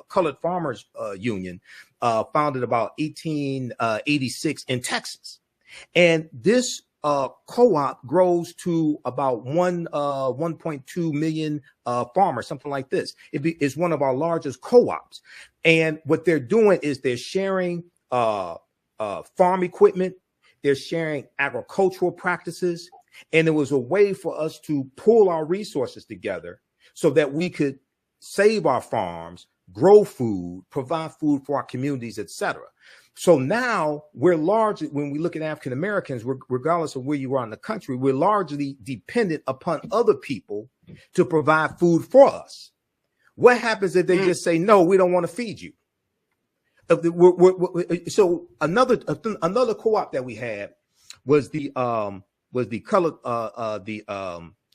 Colored Farmers Union, founded about 1886 in Texas. And this co-op grows to about 1.2 million farmers, something like this. It's one of our largest co-ops. And what they're doing is they're sharing farm equipment, they're sharing agricultural practices, and it was a way for us to pool our resources together so that we could save our farms, grow food, provide food for our communities, etc. So now we're largely, when we look at African Americans, regardless of where you are in the country, we're largely dependent upon other people to provide food for us. What happens if they just say, no, we don't want to feed you? So another co-op that we had was the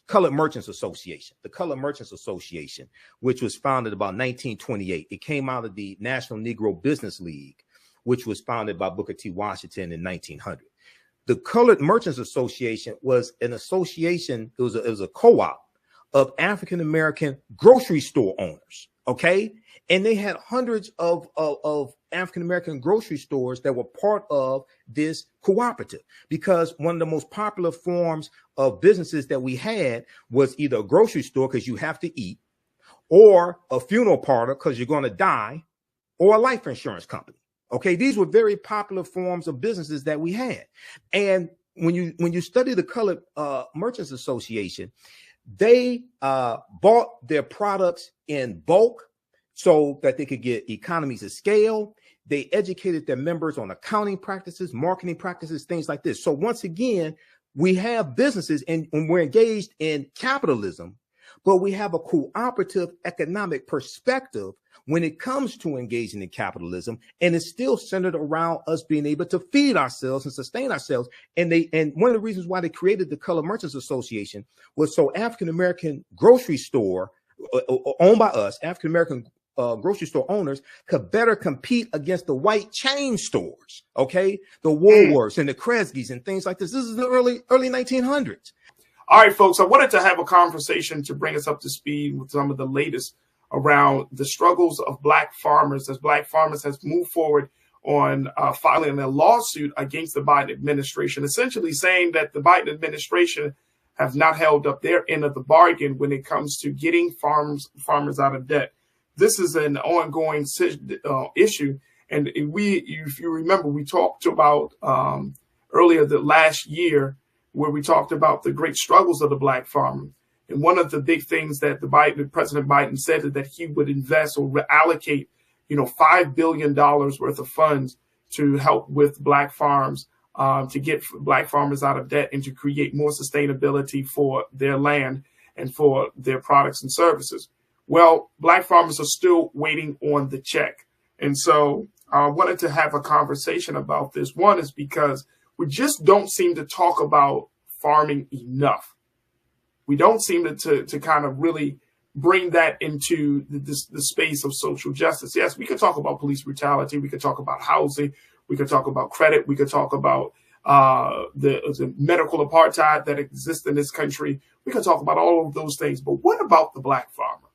Colored Merchants Association, the Colored Merchants Association, which was founded about 1928. It came out of the National Negro Business League, which was founded by Booker T. Washington in 1900. The Colored Merchants Association was an association, it was a co-op of African-American grocery store owners, okay? And they had hundreds of African-American grocery stores that were part of this cooperative, because one of the most popular forms of businesses that we had was either a grocery store because you have to eat, or a funeral parlor because you're going to die, or a life insurance company. Okay, these were very popular forms of businesses that we had. And when you study the Colored Merchants Association, they bought their products in bulk so that they could get economies of scale. They educated their members on accounting practices, marketing practices, things like this. So once again, we have businesses and we're engaged in capitalism, but we have a cooperative economic perspective when it comes to engaging in capitalism, and it's still centered around us being able to feed ourselves and sustain ourselves. And one of the reasons why they created the Colored Merchants Association was so African-American grocery store owned by us, African-American grocery store owners, could better compete against the white chain stores, okay? The Woolworths and the Kresge's and things like this. This is the early 1900s. All right, folks, I wanted to have a conversation to bring us up to speed with some of the latest around the struggles of Black farmers as Black farmers has moved forward on filing a lawsuit against the Biden administration, essentially saying that the Biden administration have not held up their end of the bargain when it comes to getting farmers out of debt. This is an ongoing issue. And if you remember, we talked about earlier the last year where we talked about the great struggles of the Black farmer. And one of the big things that President Biden said is that he would invest or allocate, $5 billion worth of funds to help with Black farms, to get Black farmers out of debt and to create more sustainability for their land and for their products and services. Well, Black farmers are still waiting on the check. And so I wanted to have a conversation about this. One is because we just don't seem to talk about farming enough. We don't seem to kind of really bring that into the space of social justice. Yes, we could talk about police brutality. We could talk about housing. We could talk about credit. We could talk about the medical apartheid that exists in this country. We could talk about all of those things. But what about the Black farmer?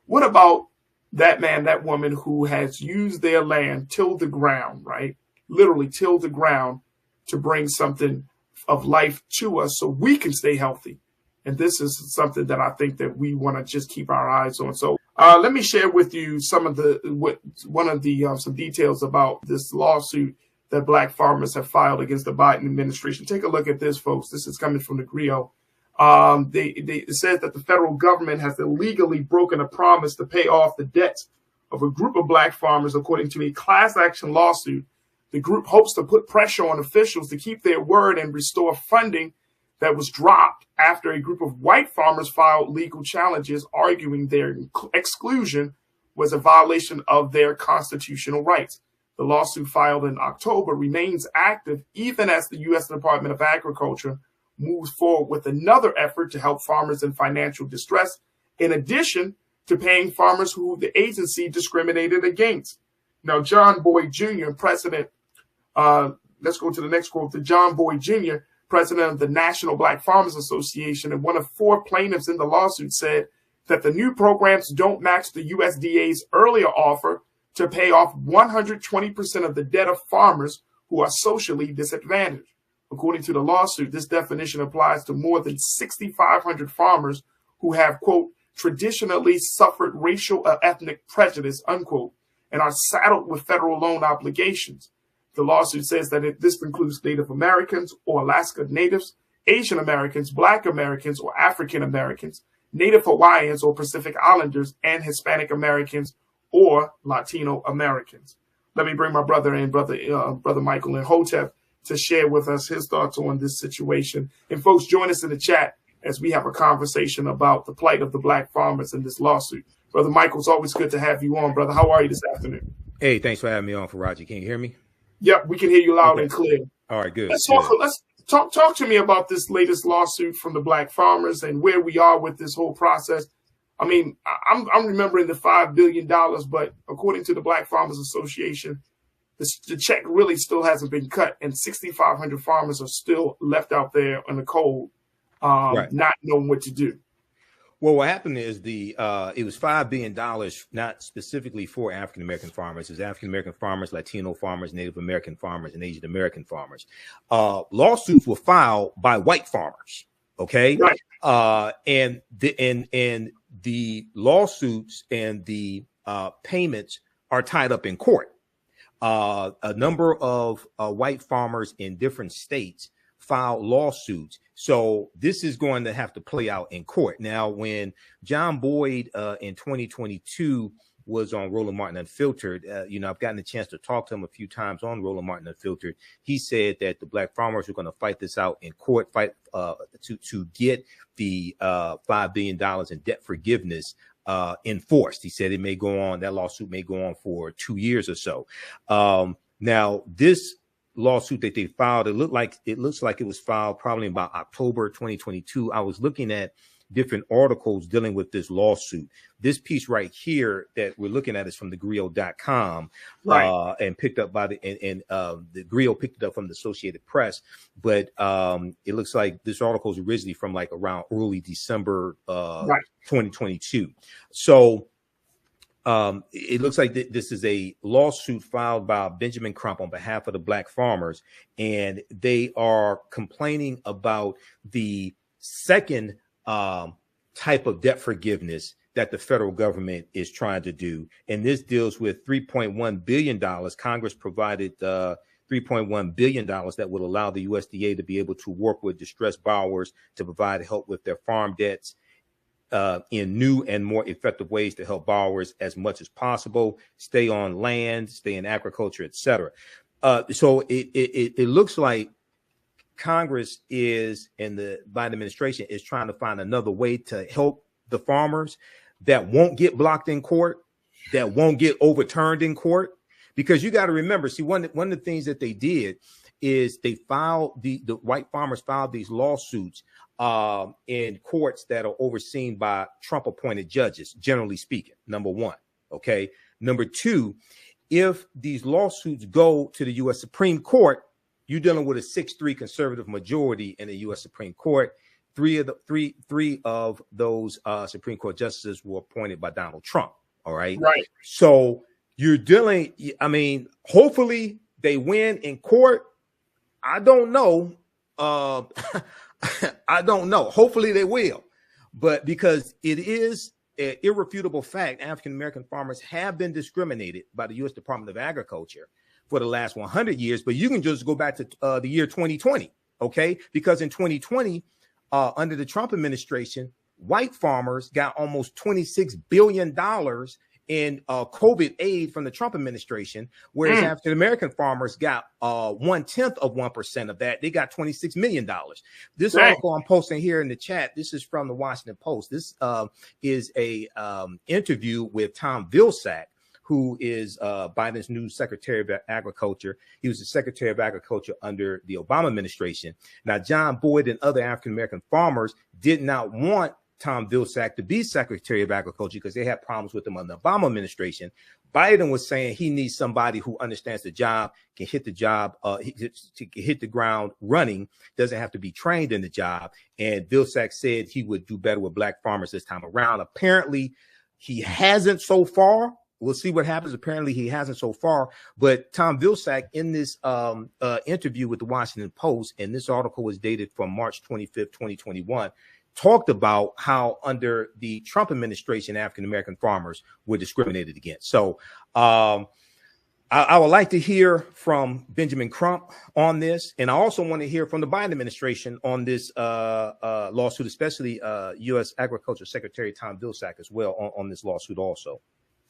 What about that man, that woman who has used their land, tilled the ground, right? Literally tilled the ground to bring something of life to us so we can stay healthy. And this is something that I think that we want to just keep our eyes on. So let me share with you some details about this lawsuit that Black farmers have filed against the Biden administration. Take a look at this, folks. This is coming from the Griot. It says that the federal government has illegally broken a promise to pay off the debts of a group of Black farmers, according to a class action lawsuit. The group hopes to put pressure on officials to keep their word and restore funding that was dropped after a group of white farmers filed legal challenges arguing their exclusion was a violation of their constitutional rights. The lawsuit filed in October remains active even as the U.S. Department of Agriculture moves forward with another effort to help farmers in financial distress, in addition to paying farmers who the agency discriminated against. Now, John Boyd Jr., president, let's go to the next quote. The John Boyd Jr., president of the National Black Farmers Association and one of four plaintiffs in the lawsuit, said that the new programs don't match the USDA's earlier offer to pay off 120% of the debt of farmers who are socially disadvantaged. According to the lawsuit, this definition applies to more than 6,500 farmers who have, quote, traditionally suffered racial or ethnic prejudice, unquote, and are saddled with federal loan obligations. The lawsuit says that this includes Native Americans or Alaska Natives, Asian Americans, Black Americans or African Americans, Native Hawaiians or Pacific Islanders, and Hispanic Americans or Latino Americans. Let me bring my brother in, brother Michael Imhotep, to share with us his thoughts on this situation. And folks, join us in the chat as we have a conversation about the plight of the Black farmers in this lawsuit. Brother Michael, it's always good to have you on, brother. How are you this afternoon? Hey, thanks for having me on, Farajii. Can you hear me? Yep, we can hear you loud and clear. All right, good. Let's talk to me about this latest lawsuit from the Black farmers and where we are with this whole process. I mean, I'm remembering the $5 billion, but according to the Black Farmers Association, the check really still hasn't been cut, and 6,500 farmers are still left out there in the cold, not knowing what to do. Well, what happened is it was $5 billion, not specifically for African American farmers. It's African American farmers, Latino farmers, Native American farmers, and Asian American farmers. Lawsuits were filed by white farmers. Okay, right. And the lawsuits and the payments are tied up in court. A number of white farmers in different states filed lawsuits. So this is going to have to play out in court. Now, when John Boyd in 2022 was on Roland Martin Unfiltered, I've gotten a chance to talk to him a few times on Roland Martin Unfiltered. He said that the Black farmers are going to fight this out in court, to get the $5 billion in debt forgiveness enforced. He said that lawsuit may go on for 2 years or so. Now, this lawsuit that they filed, it looks like it was filed probably about October 2022. I was looking at different articles dealing with this lawsuit. This piece right here that we're looking at is from thegrio.com, right, and picked up by the Grio picked it up from the Associated Press. But it looks like this article is originally from like around early December 2022. So it looks like this is a lawsuit filed by Benjamin Crump on behalf of the Black farmers, and they are complaining about the second type of debt forgiveness that the federal government is trying to do. And this deals with $3.1 billion. Congress provided $3.1 billion that would allow the USDA to be able to work with distressed borrowers to provide help with their farm debts in new and more effective ways to help borrowers as much as possible, stay on land, stay in agriculture, etc. So it looks like Congress and the Biden administration is trying to find another way to help the farmers that won't get blocked in court, that won't get overturned in court. Because you got to remember, see, one of the things that they did is they filed the white farmers filed these lawsuits in courts that are overseen by Trump appointed judges, generally speaking, number one. Okay. Number two, if these lawsuits go to the U.S. Supreme Court, you're dealing with a 6-3 conservative majority in the U.S. Supreme Court. Three of those Supreme Court justices were appointed by Donald Trump. All right. Right. So you're dealing. I mean, hopefully they win in court. I don't know. I don't know. Hopefully they will. But because it is an irrefutable fact, African American farmers have been discriminated by the U.S. Department of Agriculture for the last 100 years. But you can just go back to the year 2020. OK, because in 2020, under the Trump administration, white farmers got almost $26 billion in COVID aid from the Trump administration, whereas African American farmers got 0.1% of that. They got $26 million. This article I'm posting here in the chat, this is from the Washington Post. This is a interview with Tom Vilsack, who is Biden's new Secretary of Agriculture. He was the Secretary of Agriculture under the Obama administration. Now, John Boyd and other African American farmers did not want Tom Vilsack to be Secretary of Agriculture because they had problems with him under the Obama administration. Biden was saying he needs somebody who understands the job, can hit the job, hit the ground running, doesn't have to be trained in the job. And Vilsack said he would do better with black farmers this time around. Apparently, he hasn't so far. We'll see what happens. Apparently, he hasn't so far. But Tom Vilsack, in this interview with the Washington Post, and this article was dated from March 25th, 2021, talked about how under the Trump administration, African-American farmers were discriminated against. So I would like to hear from Benjamin Crump on this. And I also want to hear from the Biden administration on this lawsuit, especially U.S. Agriculture Secretary Tom Vilsack as well on this lawsuit also.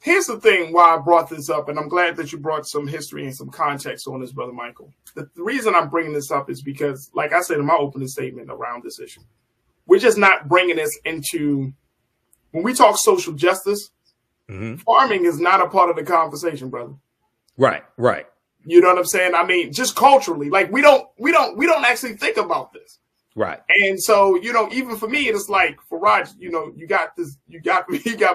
Here's the thing why I brought this up, and I'm glad that you brought some history and some context on this, Brother Michael. The reason I'm bringing this up is because, like I said in my opening statement around this issue, we're just not bringing this into, when we talk social justice, farming is not a part of the conversation, brother. Right, right. You know what I'm saying? I mean, just culturally, like we don't actually think about this. Right. And so, you know, even for me, it's like, Farajii, you know, you got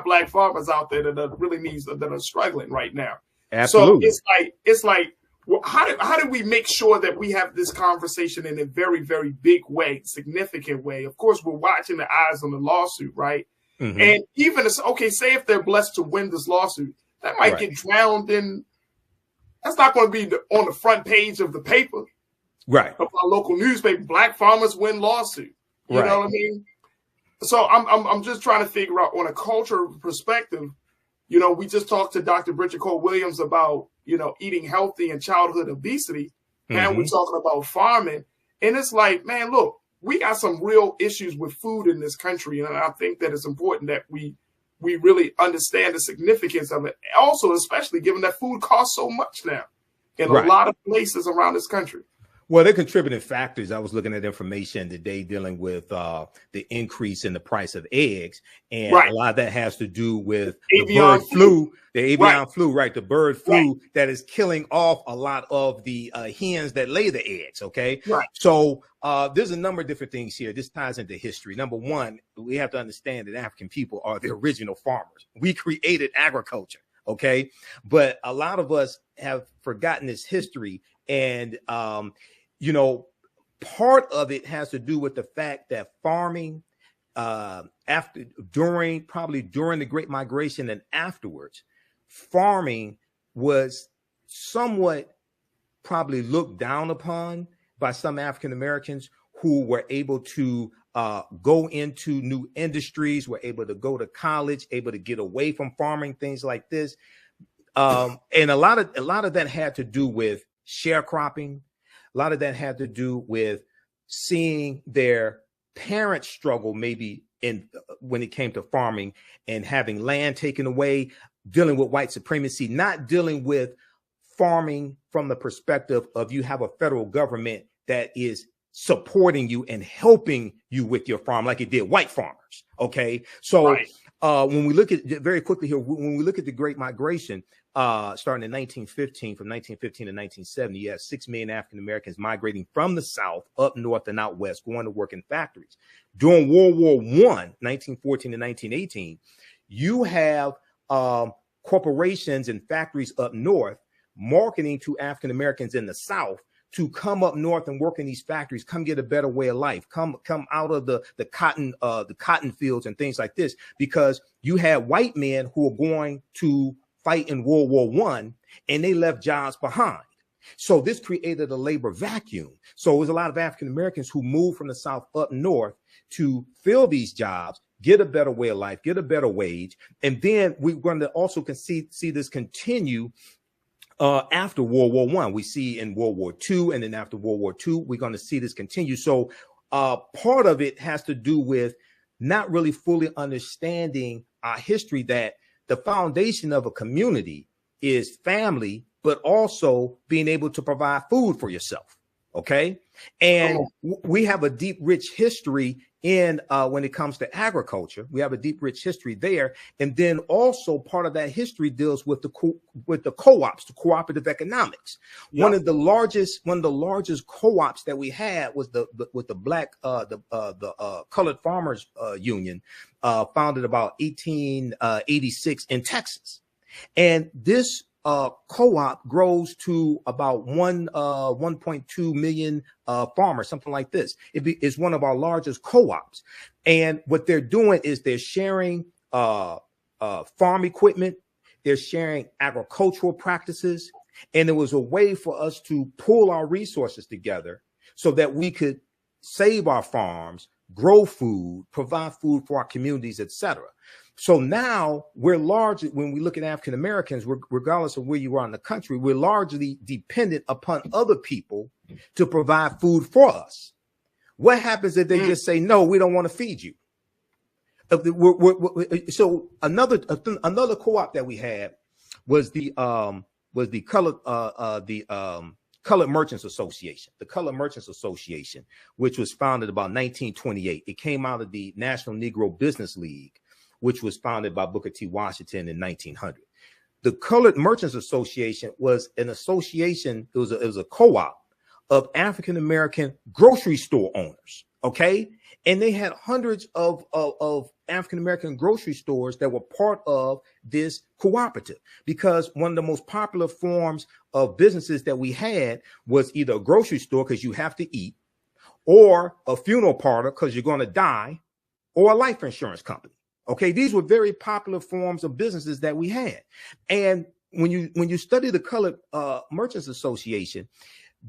black farmers out there that are struggling right now. Absolutely. So it's like, well, how do we make sure that we have this conversation in a very, very big way, significant way? Of course, we're watching the eyes on the lawsuit, right? And even say if they're blessed to win this lawsuit, that might get drowned in. That's not going to be on the front page of the paper. Right. Of our local newspaper, black farmers win lawsuit. You know what I mean? So I'm just trying to figure out on a cultural perspective, you know, we just talked to Dr. Bridget Cole Williams about, you know, eating healthy and childhood obesity. And we're talking about farming. And it's like, man, look, we got some real issues with food in this country. And I think that it's important that we really understand the significance of it. Also, especially given that food costs so much now in a lot of places around this country. Well, they're contributing factors. I was looking at information today dealing with the increase in the price of eggs. And a lot of that has to do with the bird flu, the avian flu, the bird flu that is killing off a lot of the hens that lay the eggs. Okay. So there's a number of different things here. This ties into history. Number one, we have to understand that African people are the original farmers. We created agriculture. Okay. But a lot of us have forgotten this history. And, you know, part of it has to do with the fact that farming during the Great Migration and afterwards, farming was somewhat probably looked down upon by some African Americans who were able to go into new industries, were able to go to college, able to get away from farming, things like this. And a lot of that had to do with sharecropping. A lot of that had to do with seeing their parents struggle, maybe when it came to farming and having land taken away, dealing with white supremacy, not dealing with farming from the perspective of you have a federal government that is supporting you and helping you with your farm like it did white farmers. Okay. So when we look at very quickly here, when we look at the Great Migration, starting in 1915, from 1915 to 1970, you have 6 million African Americans migrating from the South up north and out west, going to work in factories. During World War I, 1914 to 1918, you have corporations and factories up north marketing to African Americans in the South to come up north and work in these factories, come get a better way of life, come out of the cotton fields and things like this, because you had white men who were going to fight in World War I and they left jobs behind. So this created a labor vacuum. So it was a lot of African Americans who moved from the South up north to fill these jobs, get a better way of life, get a better wage. And then we're going to also see this continue after World War I. We see in World War II, and then after World War II, we're going to see this continue. So part of it has to do with not really fully understanding our history, that the foundation of a community is family, but also being able to provide food for yourself. Okay. And we have a deep, rich history in when it comes to agriculture. We have a deep, rich history there. And then also part of that history deals with the co-ops, the cooperative economics. Yep. One of the largest co-ops that we had was the Black Colored Farmers Union, founded about 1886 in Texas. And this co-op grows to about 1.2 million farmers, something like this. It's one of our largest co-ops. And what they're doing is they're sharing farm equipment, they're sharing agricultural practices, and it was a way for us to pool our resources together so that we could save our farms, grow food, provide food for our communities, etc. So now we're largely, when we look at African Americans, regardless of where you are in the country, we're largely dependent upon other people to provide food for us. What happens if they just say, no, we don't want to feed you? So another co-op that we had was the Colored Merchants Association, the Colored Merchants Association, which was founded about 1928. It came out of the National Negro Business League, which was founded by Booker T. Washington in 1900. The Colored Merchants Association was an association, it was a co-op of African-American grocery store owners, okay? And they had hundreds of African-American grocery stores that were part of this cooperative, because one of the most popular forms of businesses that we had was either a grocery store because you have to eat, or a funeral parlor because you're going to die, or a life insurance company. Okay, these were very popular forms of businesses that we had. And when you study the Colored Merchants Association,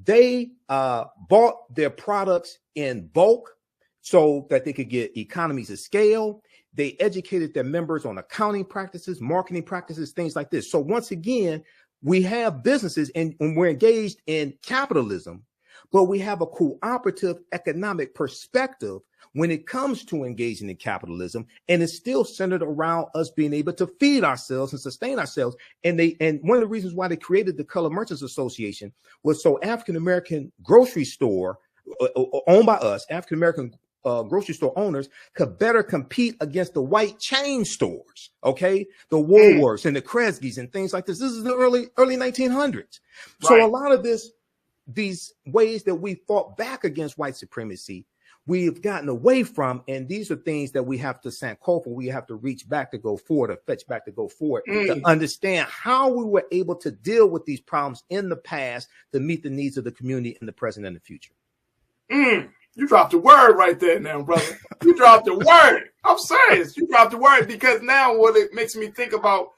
they bought their products in bulk so that they could get economies of scale. They educated their members on accounting practices, marketing practices, things like this. So once again, we have businesses and we're engaged in capitalism, but we have a cooperative economic perspective when it comes to engaging in capitalism, and it's still centered around us being able to feed ourselves and sustain ourselves. And one of the reasons why they created the Colored Merchants Association was so African-American grocery store owned by us, African-American grocery store owners could better compete against the white chain stores, okay? The Woolworths and the Kresge's and things like this. This is the early 1900s. Right. So a lot of these ways that we fought back against white supremacy, we've gotten away from, and these are things that we have to sankofa, we have to reach back to go forward, or fetch back to go forward, to understand how we were able to deal with these problems in the past to meet the needs of the community in the present and the future. You dropped a word right there now, brother. You dropped a word. I'm serious. You dropped a word, because now what it makes me think about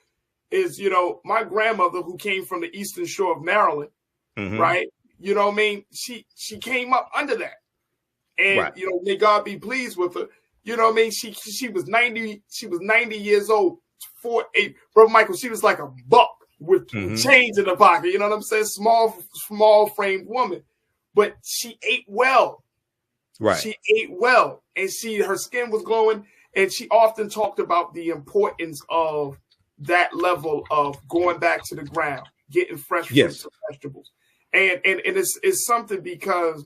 is, my grandmother, who came from the Eastern Shore of Maryland, right? You know what I mean? She came up under that. And, right. May God be pleased with her. You know what I mean? She was 90 years old, 4'8". Brother Michael, she was like a buck with chains in her pocket. You know what I'm saying? Small framed woman. But she ate well. Right. She ate well. And her skin was glowing. And she often talked about the importance of that level of going back to the ground, getting fresh fruits and vegetables. And it's something, because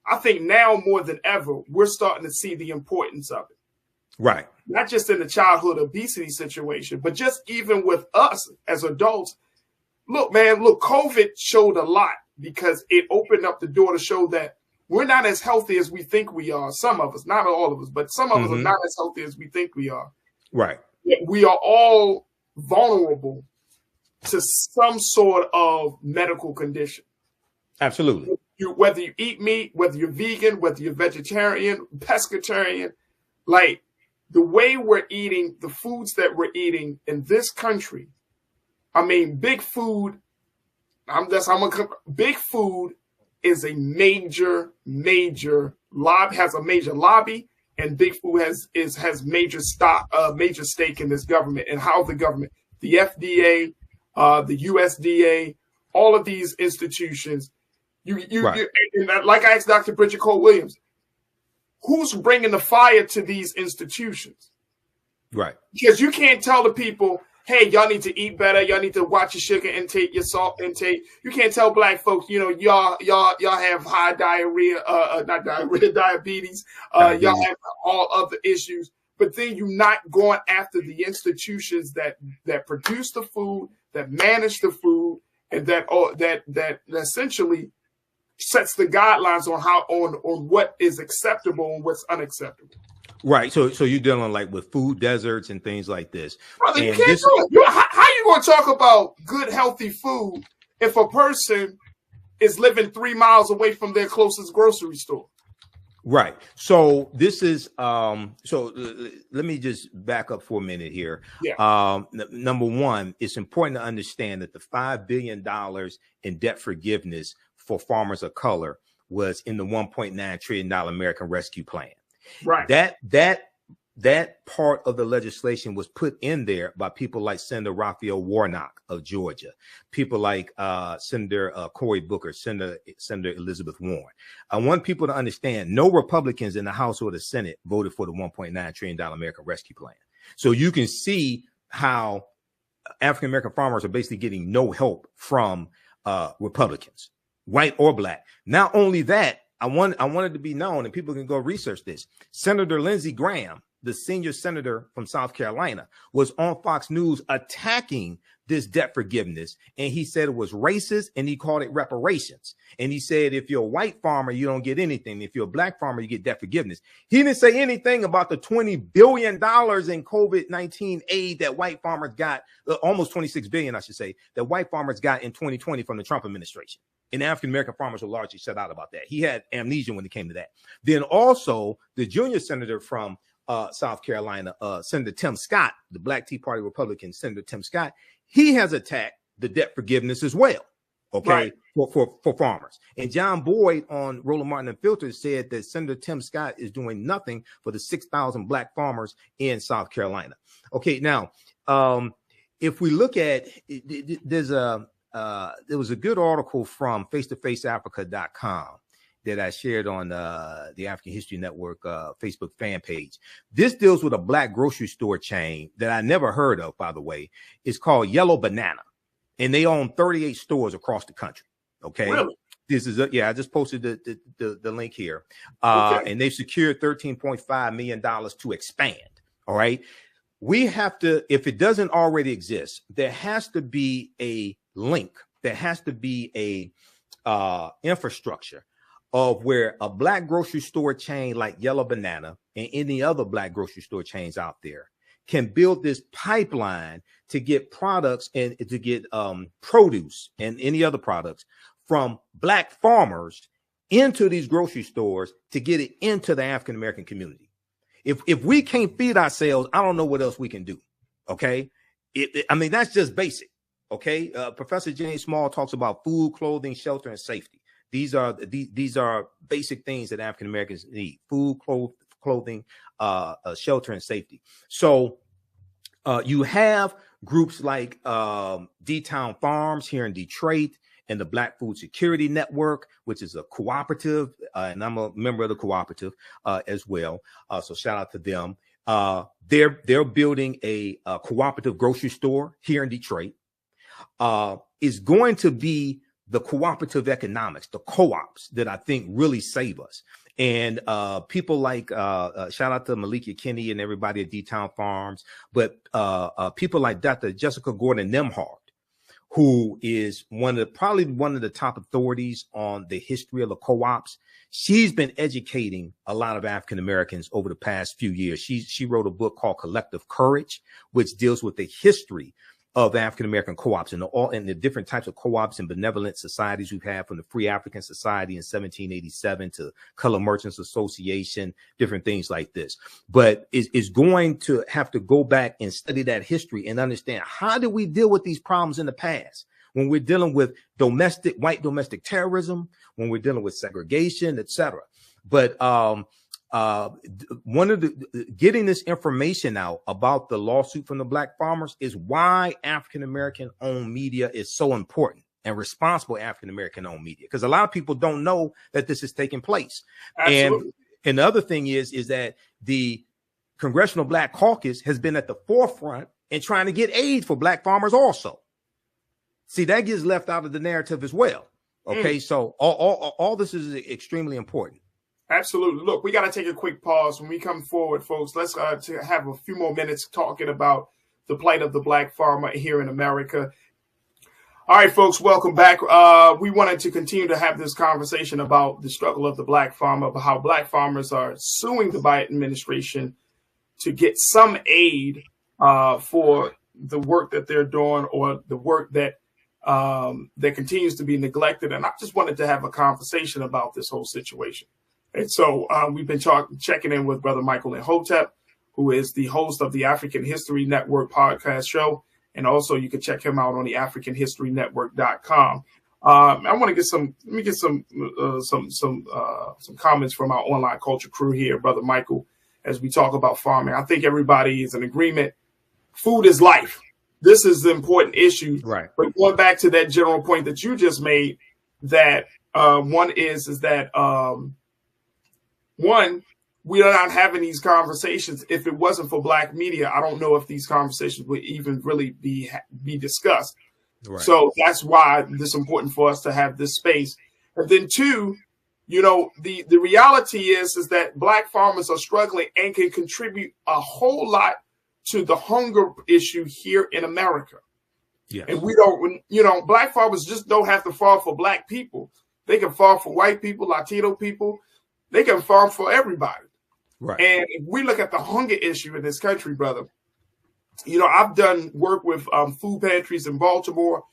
I think now more than ever, we're starting to see the importance of it. Right. Not just in the childhood obesity situation, but just even with us as adults. Look, COVID showed a lot, because it opened up the door to show that we're not as healthy as we think we are. Some of us, not all of us, but some of us are not as healthy as we think we are. Right. We are all vulnerable to some sort of medical condition. Absolutely. Whether you eat meat, whether you're vegan, whether you're vegetarian, pescatarian, like the way we're eating, the foods that we're eating in this country, I mean, big food, big food is a major lobby, has a major lobby, and big food has major stake in this government, and how the government, the FDA, the USDA, all of these institutions. Like I asked Dr. Bridget Cole-Williams, who's bringing the fire to these institutions? Right. Because you can't tell the people, hey, y'all need to eat better. Y'all need to watch your sugar intake, your salt intake. You can't tell black folks, you know, y'all have high diarrhea, not diarrhea, diabetes. Y'all have all other issues. But then you're not going after the institutions that produce the food, that manage the food, and that essentially sets the guidelines on what is acceptable and what's unacceptable. Right. So you're dealing like with food deserts and things like this. Brother, you can't do it. How you going to talk about good, healthy food if a person is living 3 miles away from their closest grocery store? Right. So this is so let me just back up for a minute here. Yeah. Number one, it's important to understand that the $5 billion in debt forgiveness for farmers of color was in the $1.9 trillion American Rescue Plan. Right. That part of the legislation was put in there by people like Senator Raphael Warnock of Georgia, people like Senator Cory Booker, Senator Elizabeth Warren. I want people to understand no Republicans in the House or the Senate voted for the $1.9 trillion American Rescue Plan. So you can see how African-American farmers are basically getting no help from Republicans, white or black. Not only that, I wanted to be known, and people can go research this. Senator Lindsey Graham, the senior senator from South Carolina, was on Fox News attacking this debt forgiveness. And he said it was racist, and he called it reparations. And he said, if you're a white farmer, you don't get anything. If you're a black farmer, you get debt forgiveness. He didn't say anything about the $20 billion in COVID-19 aid that white farmers got, almost $26 billion, I should say, that white farmers got in 2020 from the Trump administration. And African-American farmers were largely shut out about that. He had amnesia when it came to that. Then also the junior senator from South Carolina, Senator Tim Scott, the Black Tea Party Republican, Senator Tim Scott, he has attacked the debt forgiveness as well. Okay, right. for farmers. And John Boyd on Roland Martin Unfiltered said that Senator Tim Scott is doing nothing for the 6,000 black farmers in South Carolina. Okay, now if we look at there was a good article from face-to-faceafrica.com that I shared on the African History Network Facebook fan page. This deals with a black grocery store chain that I never heard of, by the way. It's called Yellow Banana, and they own 38 stores across the country. Okay. Really? This is I just posted the link here. Okay. And they've secured $13.5 million to expand. All right. We have to, if it doesn't already exist, there has to be a link. There has to be a infrastructure of where a black grocery store chain like Yellow Banana and any other black grocery store chains out there can build this pipeline to get products and to get produce and any other products from black farmers into these grocery stores to get it into the African-American community. If we can't feed ourselves, I don't know what else we can do. Okay. I mean, that's just basic. Okay. Professor James Small talks about food, clothing, shelter, and safety. These are basic things that African Americans need: food, clothing, shelter, and safety. So you have groups like D-Town Farms here in Detroit and the Black Food Security Network, which is a cooperative, and I'm a member of the cooperative as well. So shout out to them. They're building a cooperative grocery store here in Detroit. Is going to be the cooperative economics, the co-ops that I think really save us. And people like, shout out to Malikia Kinney and everybody at D-Town Farms, but people like Dr. Jessica Gordon-Nemhard, who is probably one of the top authorities on the history of the co-ops. She's been educating a lot of African Americans over the past few years. She wrote a book called Collective Courage, which deals with the history of African-American co-ops and the different types of co-ops and benevolent societies we've had, from the Free African Society in 1787 to Color Merchants Association, different things like this. But it's going to have to go back and study that history and understand, how did we deal with these problems in the past when we're dealing with white domestic terrorism, when we're dealing with segregation, etc. But one of getting this information out about the lawsuit from the black farmers is why African-American owned media is so important, and responsible African-American owned media, because a lot of people don't know that this is taking place. Absolutely. And the other thing is that the Congressional Black Caucus has been at the forefront and trying to get aid for black farmers also. See, that gets left out of the narrative as well. Okay, so all this is extremely important. Absolutely. Look, we got to take a quick pause. When we come forward, folks, let's to have a few more minutes talking about the plight of the black farmer here in America. All right, folks, welcome back. We wanted to continue to have this conversation about the struggle of the black farmer, about how black farmers are suing the Biden administration to get some aid for the work that they're doing, or the work that continues to be neglected. And I just wanted to have a conversation about this whole situation. And so we've been checking in with Brother Michael Imhotep, who is the host of the African History Network podcast show. And also you can check him out on the AfricanHistoryNetwork.com. I want to get some comments from our online culture crew here, Brother Michael, as we talk about farming. I think everybody is in agreement. Food is life. This is the important issue. Right. But going back to that general point that you just made, that one is that we are not having these conversations. If it wasn't for black media, I don't know if these conversations would even really be discussed. Right. So that's why it's important for us to have this space. And then two, the reality is that black farmers are struggling and can contribute a whole lot to the hunger issue here in America. Yes. And we don't, black farmers just don't have to farm for black people. They can farm for white people, Latino people. They can farm for everybody. Right. And if we look at the hunger issue in this country, brother, I've done work with food pantries in Baltimore.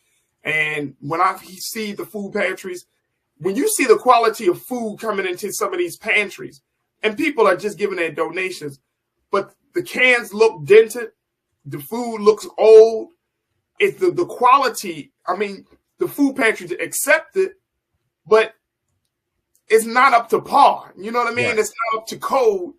And when I see the food pantries, when you see the quality of food coming into some of these pantries, and people are just giving their donations, but the cans look dented, the food looks old, it's the quality. I mean, the food pantries accept it, but it's not up to par. You know what I mean? Right. It's not up to code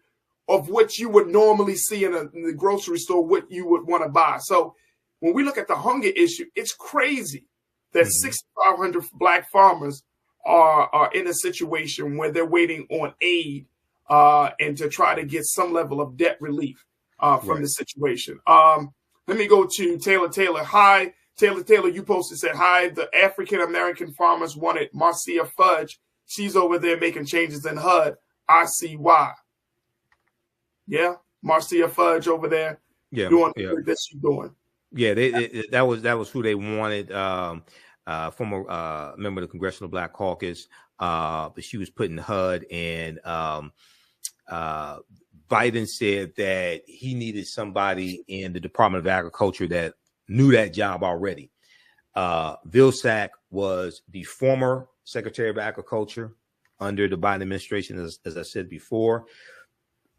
of what you would normally see in the grocery store, what you would want to buy. So when we look at the hunger issue, it's crazy that 6,500 black farmers are in a situation where they're waiting on aid and to try to get some level of debt relief from the situation. Let me go to Taylor. Taylor, hi. Taylor, you posted, said, hi, the African-American farmers wanted Marcia Fudge. She's over there making changes in HUD. I see why. Yeah, Marcia Fudge over there doing the work that she's doing. Yeah, that was who they wanted. Former member of the Congressional Black Caucus. But she was put in HUD, and Biden said that he needed somebody in the Department of Agriculture that knew that job already. Vilsack was the former Secretary of Agriculture under the Biden administration, as I said before.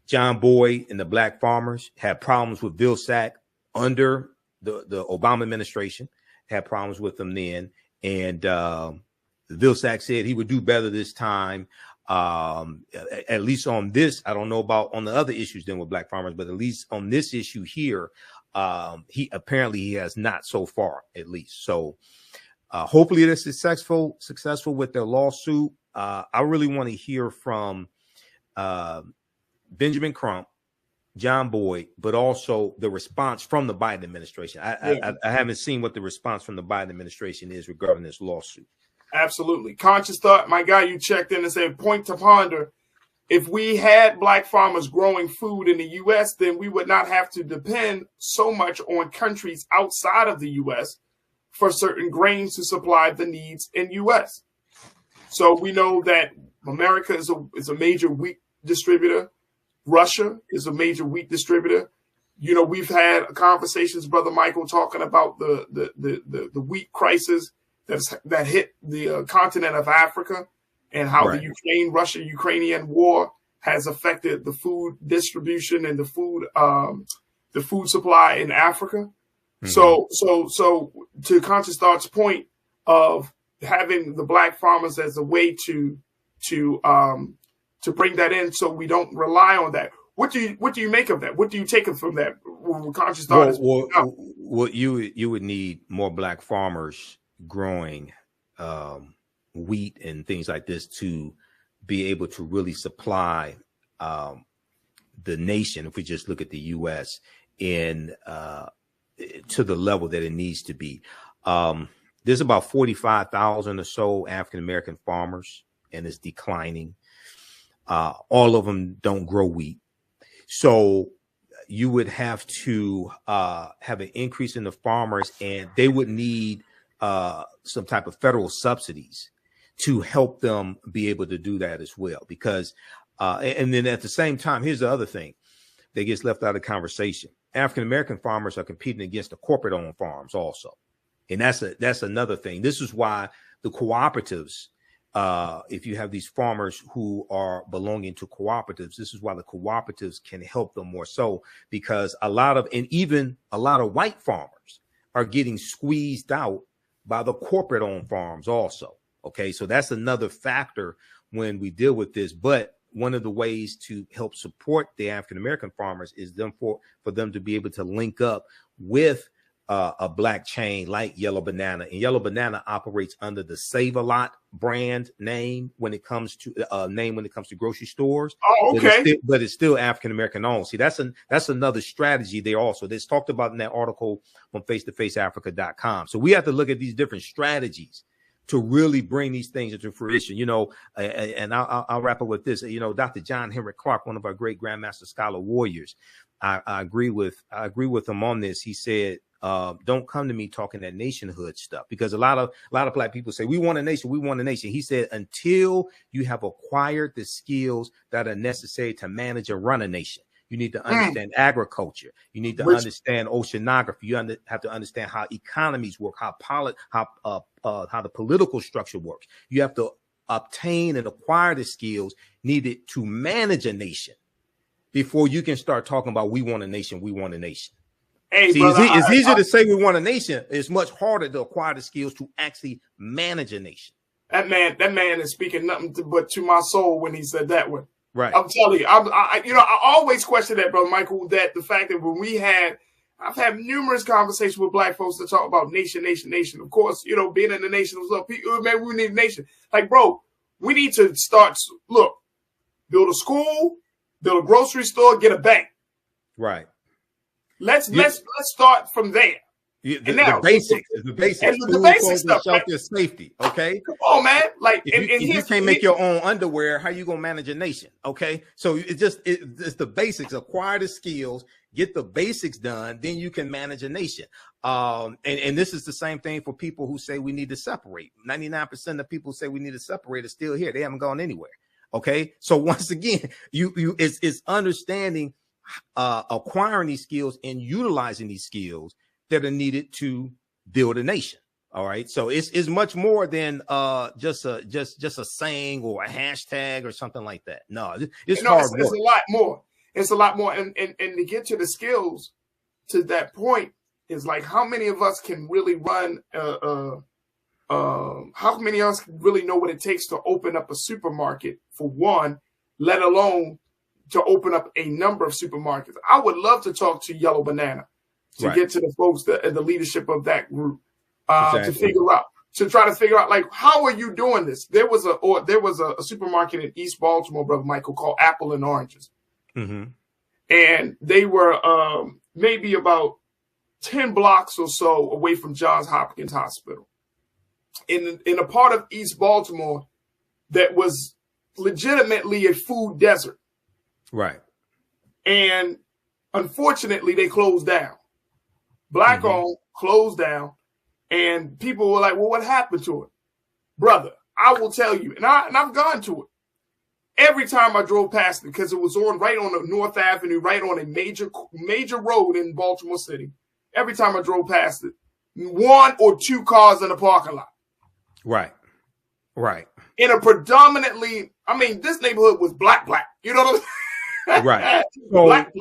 John Boyd and the black farmers had problems with Vilsack under the Obama administration, had problems with them then. And Vilsack said he would do better this time, at least on this. I don't know about on the other issues than with black farmers, but at least on this issue here, he has not so far, at least. So hopefully they're successful with their lawsuit. I really want to hear from Benjamin Crump, John Boyd, but also the response from the Biden administration. I haven't seen what the response from the Biden administration is regarding this lawsuit. Absolutely. Conscious Thought, my guy, you checked in and said, point to ponder. If we had black farmers growing food in the U.S., then we would not have to depend so much on countries outside of the U.S. for certain grains to supply the needs in U.S. So we know that America is a major wheat distributor. Russia is a major wheat distributor. We've had conversations, Brother Michael, talking about the wheat crisis that hit the continent of Africa, and how the Russia-Ukrainian war has affected the food distribution and the food supply in Africa. Mm-hmm. So to Conscious Thought's point of having the black farmers as a way to bring that in, so we don't rely on that. What do you make of that? What do you take from that? Conscious Thought you would need more black farmers growing wheat and things like this to be able to really supply the nation. If we just look at the U.S. in to the level that it needs to be. There's about 45,000 or so African-American farmers, and it's declining. All of them don't grow wheat. So you would have to have an increase in the farmers, and they would need some type of federal subsidies to help them be able to do that as well. Because, and then at the same time, here's the other thing that gets left out of the conversation. African-American farmers are competing against the corporate-owned farms also. And that's another thing. This is why the cooperatives, if you have these farmers who are belonging to cooperatives, this is why the cooperatives can help them more so, because even a lot of white farmers are getting squeezed out by the corporate-owned farms also. Okay, so that's another factor when we deal with this. But one of the ways to help support the African-American farmers is for them to be able to link up with a black chain like Yellow Banana. And Yellow Banana operates under the Save-A-Lot brand name when it comes to grocery stores. Oh, okay. But it's still African-American owned. See, that's another strategy there also. That's talked about in that article from face-to-faceafrica.com. So we have to look at these different strategies to really bring these things into fruition, and I'll wrap up with this. Dr. John Henrik Clarke, one of our great Grandmaster Scholar warriors, I agree with him on this. He said, don't come to me talking that nationhood stuff, because a lot of black people say we want a nation. He said, until you have acquired the skills that are necessary to manage and run a nation. You need to understand agriculture. You need to understand oceanography. You have to understand how economies work, how the political structure works. You have to obtain and acquire the skills needed to manage a nation before you can start talking about we want a nation. We want a nation. Hey, see, brother, it's easier to say we want a nation. It's much harder to acquire the skills to actually manage a nation. That man is speaking nothing but to my soul when he said that one. Right. I'm telling you, I always question that, Brother Michael, that the fact that I've had numerous conversations with black folks to talk about nation. Of course, being in the nation was up. Man, we need a nation. Like, bro, we need to build a school, build a grocery store, get a bank. Right. Let's start from there. The basics. The basic stuff. Shelter, safety. Okay. Come on, man. Like, if you can't make your own underwear, how you gonna manage a nation? Okay. So it's the basics. Acquire the skills, get the basics done, then you can manage a nation. And this is the same thing for people who say we need to separate. 99% of people who say we need to separate are still here. They haven't gone anywhere. Okay. So once again, it's understanding, acquiring these skills and utilizing these skills that are needed to build a nation. All right. So it's much more than just a saying or a hashtag or something like that. No, it's hard work. It's a lot more. It's a lot more. And to get to the skills to that point is like, how many of us can really run how many of us really know what it takes to open up a supermarket, for one, let alone to open up a number of supermarkets? I would love to talk to Yellow Banana to get to the folks the leadership of that group to try to figure out like, how are you doing this? There was a supermarket in East Baltimore, Brother Michael, called Apple and Oranges. Mm-hmm. And they were maybe about 10 blocks or so away from Johns Hopkins Hospital in a part of East Baltimore that was legitimately a food desert. Right. And unfortunately, they closed down. Black owned, closed down. And people were like, well, what happened to it? Brother, I will tell you, and I've gone to it. Every time I drove past it, because it was right on the North Avenue, right on a major road in Baltimore City. Every time I drove past it, 1 or 2 cars in the parking lot. Right. Right. In a predominantly, this neighborhood was black. You know what I'm saying? Right. So, black.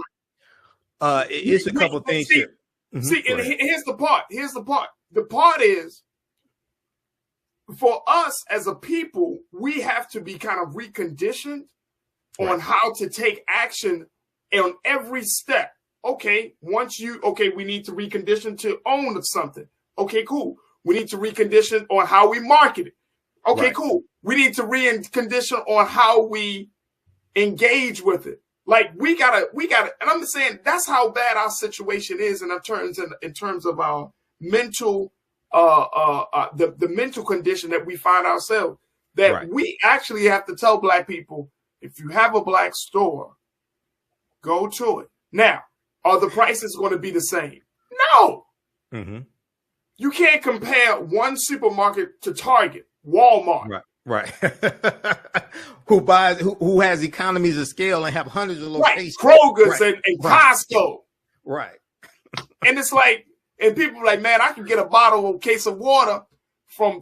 It's a couple things here. See, and here's the part. The part is, for us as a people, we have to be kind of reconditioned on how to take action on every step. Okay, we need to recondition to own something. Okay, cool. We need to recondition on how we market it. Okay, cool. We need to recondition on how we engage with it. Like we gotta, and I'm saying that's how bad our situation is in terms of our mental, the mental condition that we find ourselves. That we actually have to tell Black people, if you have a Black store, go to it. Now, are the prices going to be the same? No. Mm-hmm. You can't compare one supermarket to Target, Walmart. Right. who has economies of scale and have hundreds of locations. Kroger's and Costco. Right. And it's like, and people are like, man, I can get a bottle of case of water from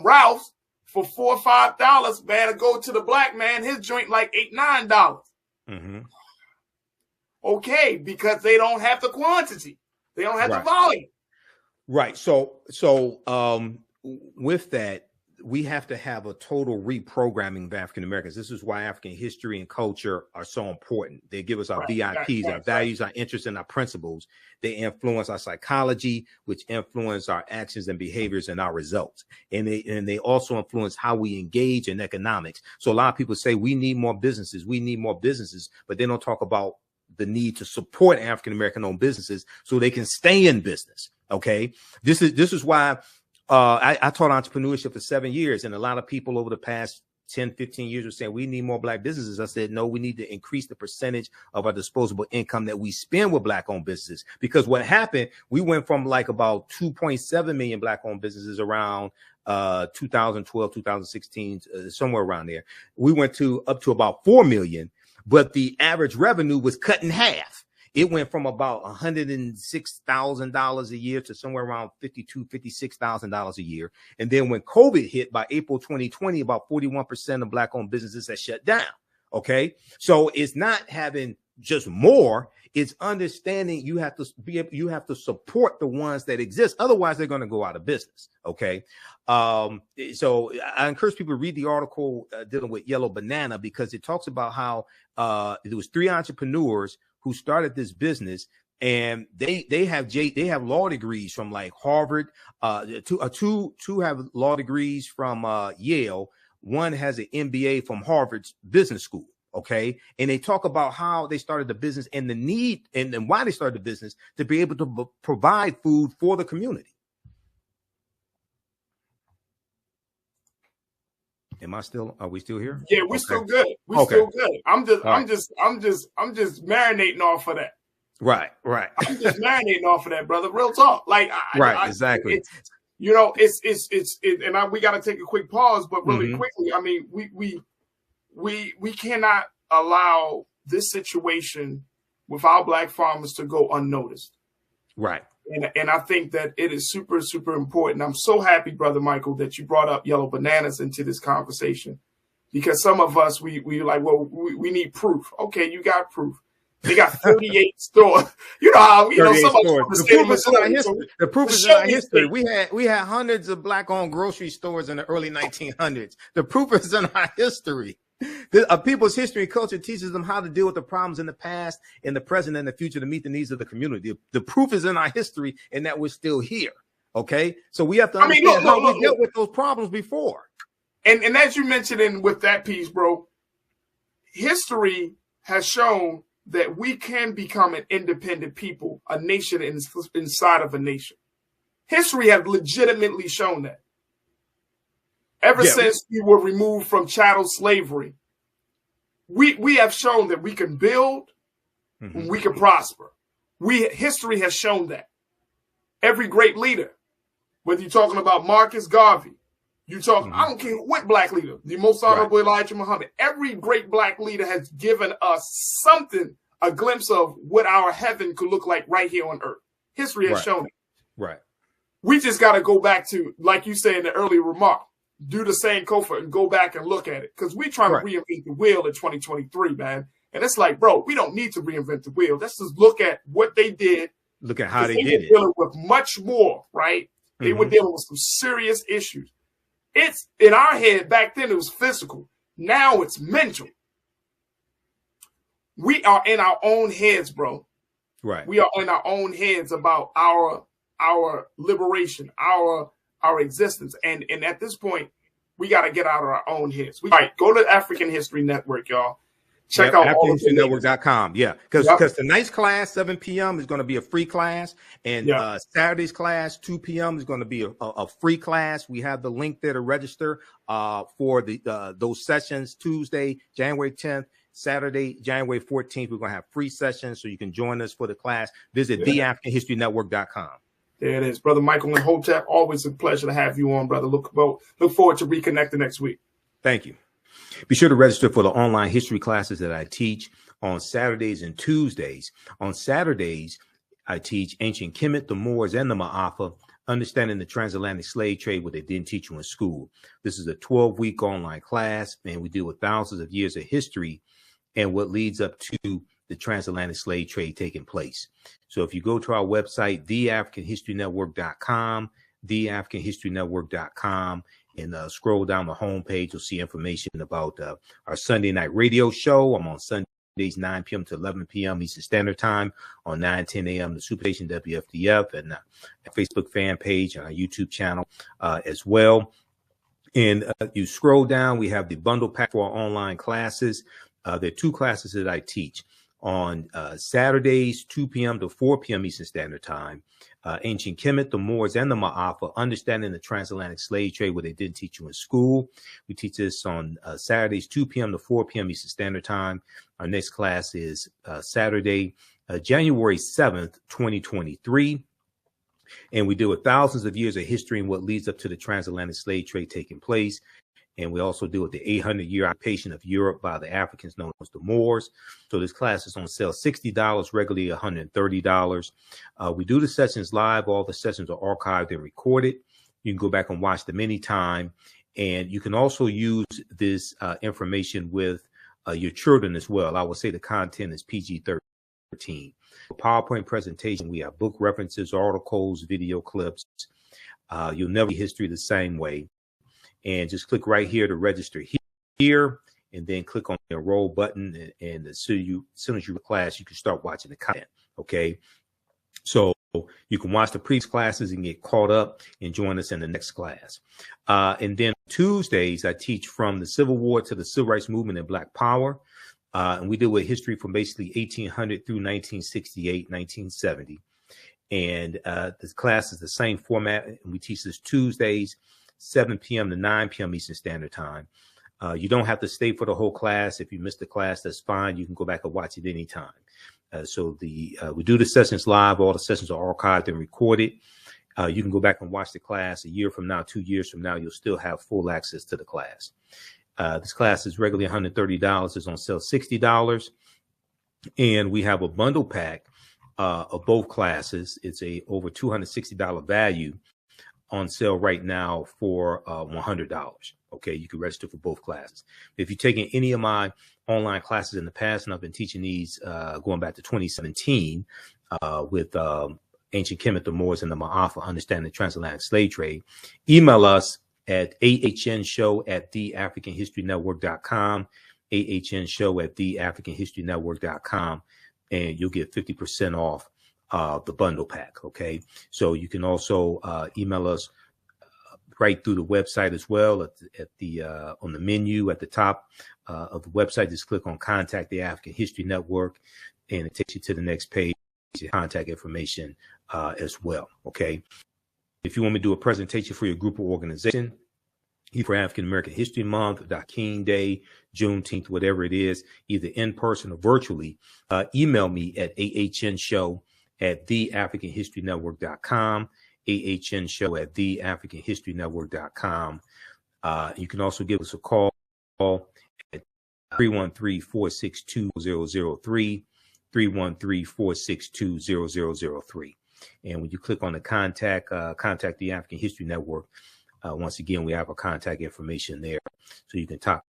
Ralph's for $4 or $5, man, and go to the Black man, his joint like $8, $9. Mm-hmm. Okay, because they don't have the quantity. They don't have the volume. Right. So with that, we have to have a total reprogramming of African Americans. This is why African history and culture are so important. They give us our VIPs, our values, our interests, and our principles. They influence our psychology, which influence our actions and behaviors and our results. And they also influence how we engage in economics. So a lot of people say we need more businesses. We need more businesses, but they don't talk about the need to support African American owned businesses so they can stay in business. Okay. This is why I taught entrepreneurship for 7 years, and a lot of people over the past 10, 15 years were saying we need more Black businesses. I said, no, we need to increase the percentage of our disposable income that we spend with Black owned businesses. Because what happened, we went from like about 2.7 million Black owned businesses around 2012, 2016, somewhere around there. We went up to about 4 million, but the average revenue was cut in half. It went from about $106,000 a year to somewhere around $52,000, $56,000 a year. And then when COVID hit by April 2020, about 41% of Black owned businesses had shut down. Okay. So it's not having just more, it's understanding you have to support the ones that exist. Otherwise, they're going to go out of business. Okay. So I encourage people to read the article dealing with Yellow Banana, because it talks about how there was 3 entrepreneurs who started this business, and they have law degrees from like Harvard. Two have law degrees from Yale. One has an MBA from Harvard's business school. Okay, and they talk about how they started the business and the need and why they started the business to be able to provide food for the community. Are we still here? Yeah, we're still good. We're still good. I'm just marinating off of that. Right. I'm just marinating off of that, brother. Real talk. Like, exactly. We got to take a quick pause, but really quickly, I mean, we cannot allow this situation with our Black farmers to go unnoticed. Right. And I think that it is super, super important. I'm so happy, Brother Michael, that you brought up Yellow Bananas into this conversation, because some of us, we like, well, we need proof. Okay, you got proof. They got 38 stores. You know how, some of us. The proof is in our history. We had hundreds of Black-owned grocery stores in the early 1900s. The proof is in our history. A people's history and culture teaches them how to deal with the problems in the past, in the present, and the future to meet the needs of the community. The proof is in our history, and that we're still here. Okay, so we have to understand how we dealt with those problems before. And as you mentioned with that piece, bro, history has shown that we can become an independent people, a nation inside of a nation. History has legitimately shown that. Ever since we were removed from chattel slavery, we have shown that we can build, we can prosper. History has shown that. Every great leader, whether you're talking about Marcus Garvey, I don't care what Black leader, the most honorable Farajii Muhammad, every great Black leader has given us something, a glimpse of what our heaven could look like right here on earth. History has shown it. Right. We just got to go back to, like you said in the earlier remark, do the same Kofa and go back and look at it. Because we're trying to reinvent the wheel in 2023, man. And it's like, bro, we don't need to reinvent the wheel. Let's just look at what they did. Look at how they did it. Dealing with much more, right? They were dealing with some serious issues. It's in our head back then, it was physical. Now it's mental. We are in our own heads, bro. Right. We are in our own heads about our liberation, our existence. And at this point, we got to get out of our own heads. All right, go to African History Network, y'all. check out all of the AfricanHistoryNetwork.com. Yeah, because tonight's class, 7 p.m., is going to be a free class. And Saturday's class, 2 p.m., is going to be a free class. We have the link there to register for those sessions. Tuesday, January 10th. Saturday, January 14th, we're going to have free sessions, so you can join us for the class. Visit theAfricanHistoryNetwork.com. There it is. Brother Michael Imhotep, always a pleasure to have you on, brother. Look forward to reconnecting next week. Thank you. Be sure to register for the online history classes that I teach on Saturdays and Tuesdays. On Saturdays, I teach Ancient Kemet, the Moors, and the Ma'afa, Understanding the Transatlantic Slave Trade, what they didn't teach you in school. This is a 12-week online class, and we deal with thousands of years of history and what leads up to the transatlantic slave trade taking place. So if you go to our website, theafricanhistorynetwork.com, theafricanhistorynetwork.com, and scroll down the homepage, you'll see information about our Sunday night radio show. I'm on Sundays, 9 p.m. to 11 p.m. Eastern Standard Time, on 9:10 a.m. the Superstation WFDF, and our Facebook fan page and our YouTube channel as well. And you scroll down, we have the bundle pack for our online classes. There are 2 classes that I teach on Saturdays, 2 p.m. to 4 p.m. Eastern Standard Time. Ancient Kemet, the Moors, and the Ma'afa, Understanding the Transatlantic Slave Trade, what they didn't teach you in school. We teach this on Saturdays, 2 p.m. to 4 p.m. Eastern Standard Time. Our next class is Saturday, January 7th, 2023. And we deal with thousands of years of history and what leads up to the transatlantic slave trade taking place. And we also deal with the 800-year occupation of Europe by the Africans known as the Moors. So this class is on sale, $60, regularly $130. We do the sessions live. All the sessions are archived and recorded. You can go back and watch them anytime. And you can also use this information with your children as well. I would say the content is PG-13. PowerPoint presentation, we have book references, articles, video clips. You'll never see history the same way. And just click right here to register here, and then click on the enroll button. And as soon as you class, you can start watching the content. Okay. So you can watch the previous classes and get caught up and join us in the next class. And then Tuesdays, I teach from the Civil War to the Civil Rights Movement and Black Power. And we deal with history from basically 1800 through 1968, 1970. And this class is the same format. And we teach this Tuesdays, 7 p.m. to 9 p.m. Eastern Standard Time. You don't have to stay for the whole class. If you missed the class, that's fine. You can go back and watch it anytime. So we do the sessions live. All the sessions are archived and recorded. You can go back and watch the class a year from now, 2 years from now. You'll still have full access to the class. This class is regularly $130. It's on sale $60. And we have a bundle pack of both classes. It's over $260 value on sale right now for $100. Okay, you can register for both classes. If you've taken any of my online classes in the past, and I've been teaching these going back to 2017 with Ancient Kemet, the Moors, and the Ma'afa, Understanding the Transatlantic Slave Trade, email us at ahnshow@theafricanhistorynetwork.com, ahnshow@theafricanhistorynetwork.com, and you'll get 50% off the bundle pack. Okay, so you can also email us right through the website as well. At the on the menu at the top of the website, just click on Contact the African History Network, and it takes you to the next page, contact information as well. Okay, if you want me to do a presentation for your group or organization, either for African American History Month, Dakeem Day, Juneteenth, whatever it is, either in person or virtually, email me at ahnshow@theafricanhistorynetwork.com, ahnshow@theafricanhistorynetwork.com. You can also give us a call at 313-462-0003, 313-462-0003. And when you click on the contact the African History Network, once again, we have our contact information there, so you can contact